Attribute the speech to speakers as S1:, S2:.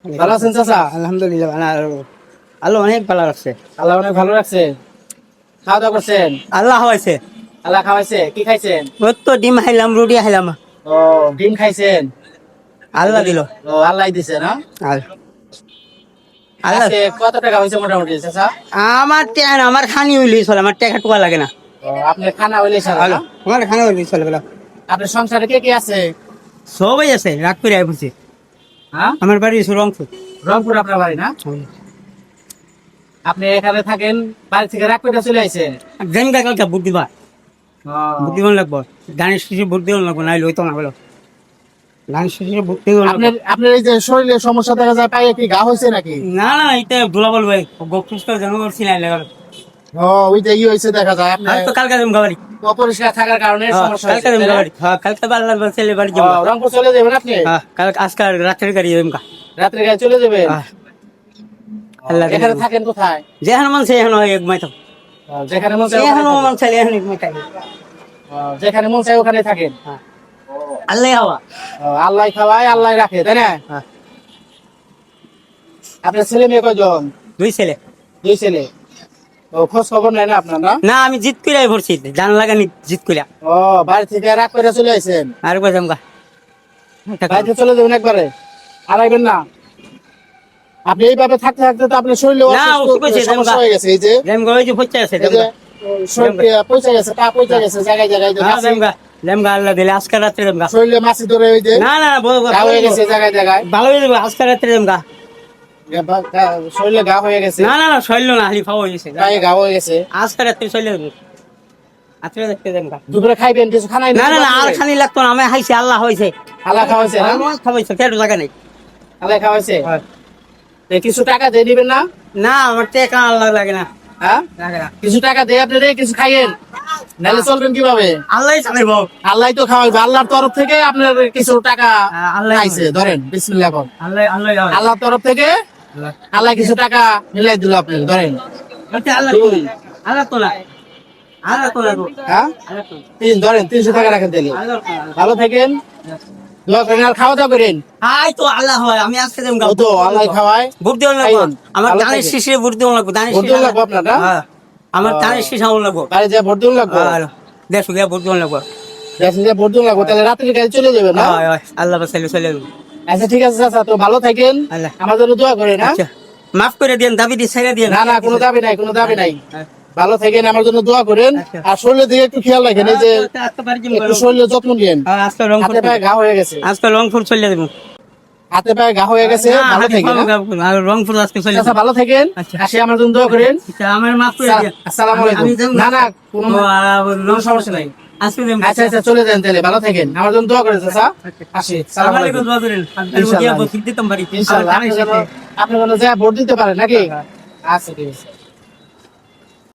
S1: ভালো আছেন চাচা?
S2: আলহামদুলিল্লাহ আল্লাহ অনেক ভালো রাখছে।
S1: আল্লাহ অনেক ভালো রাখছে। খাওয়া দাওয়া করছেন?
S2: আল্লাহ হয়েছে।
S1: আল্লাহ খাওয়াইছে। কি খাইছেন?
S2: ওর তো ডিম খাইলাম, রুটি খাইলাম।
S1: ও, ডিম খাইছেন?
S2: আল্লাহ দিল।
S1: ও, আল্লাহ দিছে না?
S2: আল্লাহ
S1: আজকে কত টাকা হয়েছে মোটামুটি চাচা?
S2: আমার খানি হইলি চলে, আমার টাকা টুকা লাগে না।
S1: ও, আপনার খানা হইলে সারা না?
S2: আমার খানা হইলি চলে বলো।
S1: আপনার সংসারে কে কে আছে?
S2: সবাই আছে, রাগ করে আইছি।
S1: হ্যাঁ,
S2: আমার বাড়ি হচ্ছে রংপুর।
S1: রংপুর আপনার বাড়ি না? আপনি এখানে থাকেন, বাড়ি থেকে রাগ করে চলে আইছেন?
S2: জেনগা কালকে বুদ্ধিবার
S1: ও,
S2: বুদ্ধিমান লাগবো, গানের শেষে বুদ্ধিমান লাগবো, নাইলে হইতো না বলো। গানের শেষে বুদ্ধিমান
S1: আপনার আপনার এই যে শরীরে সমস্যা দেখা যায়, পায়ে কি ঘা হয়েছে নাকি?
S2: না না, এটা দুলাবল ভাই গপুস করে জানো করছি না লাগার।
S1: ও, ওইটা হয়েছে দেখা যায় আপনার
S2: তো কালকে যাবো গাড়ি,
S1: অপরিষ্কার থাকার কারণে সমস্যা
S2: কালকে
S1: হয়েছে,
S2: যাবো
S1: তাই না?
S2: গাড়ি, কালকে বাল্লার ছেলে বাড়ি
S1: ও,
S2: যাবো।
S1: রংপুর চলে যাবেন আপনি?
S2: কালকে আজকে রাত্রের গাড়ি যাবো।
S1: রাত্রে গায়ে চলে যাবেন?
S2: আল্লাহ
S1: এখানে থাকেন কোথায়?
S2: যেখানে মন সেখানে হয় এক মাইতাম,
S1: যেখানে মন চায়
S2: যেখানে
S1: ওখানে
S2: মন চাইলে এখানে এক মাইতাম।
S1: থাকেন। যেখানে মন চায় ওখানে থাকেন।
S2: আল্লাহ হওয়া।
S1: আল্লাহ খাওয়ায়, আল্লাহ রাখে, তাই না? আপনার ছেলে মেয়ে কয়জন?
S2: দুই ছেলে।
S1: দুই ছেলে। ও, খোঁজ খবর নেয় না আপনার না?
S2: না, আমি জিত করে ভরছি, জান লাগানি জিত করে।
S1: ও, বাড়ি থেকে রাগ করে চলে আসেন?
S2: আরেকবার যাবো।
S1: বাড়িতে চলে যাবেন একবারে, আর আইবেন না? আপনি এইভাবে থাকতে থাকতে তো আপনার শরীরে
S2: না,
S1: সমস্যা হয়ে গেছে। এই যে
S2: আছে
S1: শরীরে পৌঁছে গেছে, পা পৌঁছে গেছে জায়গায় জায়গায়, যে মাছি-
S2: আল্লাহ দিলে আজকে রাত্রে যাবো।
S1: শরীরে মাছি ধরে ওই যে
S2: না না,
S1: ঘা হয়ে গেছে জায়গায় জায়গায়,
S2: ভালো হয়ে যাবো, আজকে রাত্রে যাবো।
S1: শরীরে ঘা হয়ে গেছে,
S2: না না না, শৈল না, হালি খাওয়া হয়ে গেছে।
S1: গায়ে ঘা হয়ে গেছে।
S2: আজকে রাত্রে চলে যাবো, আজকে রাত্রে যাবো।
S1: দুপুরে খাইবেন কিছু? খানাই
S2: না না না, আর খানি লাগতো না, আমি খাইছি, আল্লাহ হয়েছে।
S1: আল্লাহ খাওয়াইছে না?
S2: খাওয়াইছে, কেটে জায়গা নেই।
S1: আল্লাহ খাওয়াইছে। তো কিছু টাকা দিয়ে দিবেন না?
S2: না, আমার টেকা আল্লাহ লাগে না।
S1: হ্যাঁ,
S2: লাগে না,
S1: কিছু টাকা দিয়ে আপনি কিছু খাইয়েন, নাহলে চলবেন কিভাবে?
S2: আল্লাহ চালাইব।
S1: আল্লাহ তো খাওয়াইবে, আল্লাহর তরফ থেকে আপনার কিছু টাকা
S2: আল্লাহ
S1: খাইছে, ধরেন বিসমিল্লাহ করেন।
S2: আল্লাহ আল্লাহ
S1: আল্লাহর তরফ থেকে আল্লাহ কিছু টাকা মিলাই দিল আপনি, ধরেন।
S2: আল্লাহ আল্লাহ তো না, আল্লাহ তো না,
S1: হ্যাঁ, ধরেন 300 টাকা রাখেন তাহলে। ভালো থাকেন, দোয়া করেন, আর খাওয়া দাওয়া করেন।
S2: আই তো আল্লাহ হয়, আমি আজকে যাবো।
S1: ও তো আল্লাহ খাওয়ায়।
S2: ভোট দেওয়া লাগবো,
S1: খাইয়েন।
S2: আমার
S1: ভালো
S2: দানের
S1: থাকেন।
S2: শীষে ভোট দেওয়া লাগবো, দানের
S1: ভোট দেওয়া লাগবো আপনার না?
S2: আমার দানের শীষ আমার লাগবো।
S1: বাড়ি যা ভোট দেওয়া লাগবো?
S2: 150 টাকা ভোট দেওয়া লাগবো।
S1: দেখেন যে ভোট দেওয়া লাগবো, তাহলে রাত্রে কাজে চলে যাবেন না?
S2: আল্লাহ বাসাইলে চলে যাবো।
S1: আচ্ছা, ঠিক আছে চাচা, তো ভালো থাকেন,
S2: আল্লাহ।
S1: আমার জন্য দোয়া করেন। হ্যাঁ,
S2: আচ্ছা, মাফ করে দিন, দাবি দিয়ে ছেড়ে দিন।
S1: না না, কোনো দাবি নাই, কোনো দাবি নাই। ভালো থাকেন, আমার জন্য দোয়া করেন, আর শরীরের দিকে একটু খেয়াল রাখেন। এই যে একটু শরীরের যত্ন নিয়েন।
S2: আজকে রংপুর,
S1: হাতে পায়ে ঘা হয়ে গেছে,
S2: আজকে রংপুর চলে যাবো।
S1: হাতে পায়ে ঘা হয়ে গেছে। ভালো থাকেন, হ্যাঁ?
S2: রংপুর আজকে চলে
S1: আচ্ছা,
S2: যাবো।
S1: ভালো থাকেন, আসি, আমার জন্য দোয়া করেন।
S2: আমার মাফ করে দিন।
S1: আসসালামু আলাইকুম। না না, কোনো সমস্যা নাই।
S2: আজকে
S1: আচ্ছা আচ্ছা, চলে যান তাহলে, ভালো থাকেন, আমার জন্য দোয়া করেন চাচা। আসি, সালাম আলাইকুম। ইনশাআল্লাহ। আপনি যেন যা ভোট দিতে পারেন নাকি? আচ্ছা, ঠিক আছে।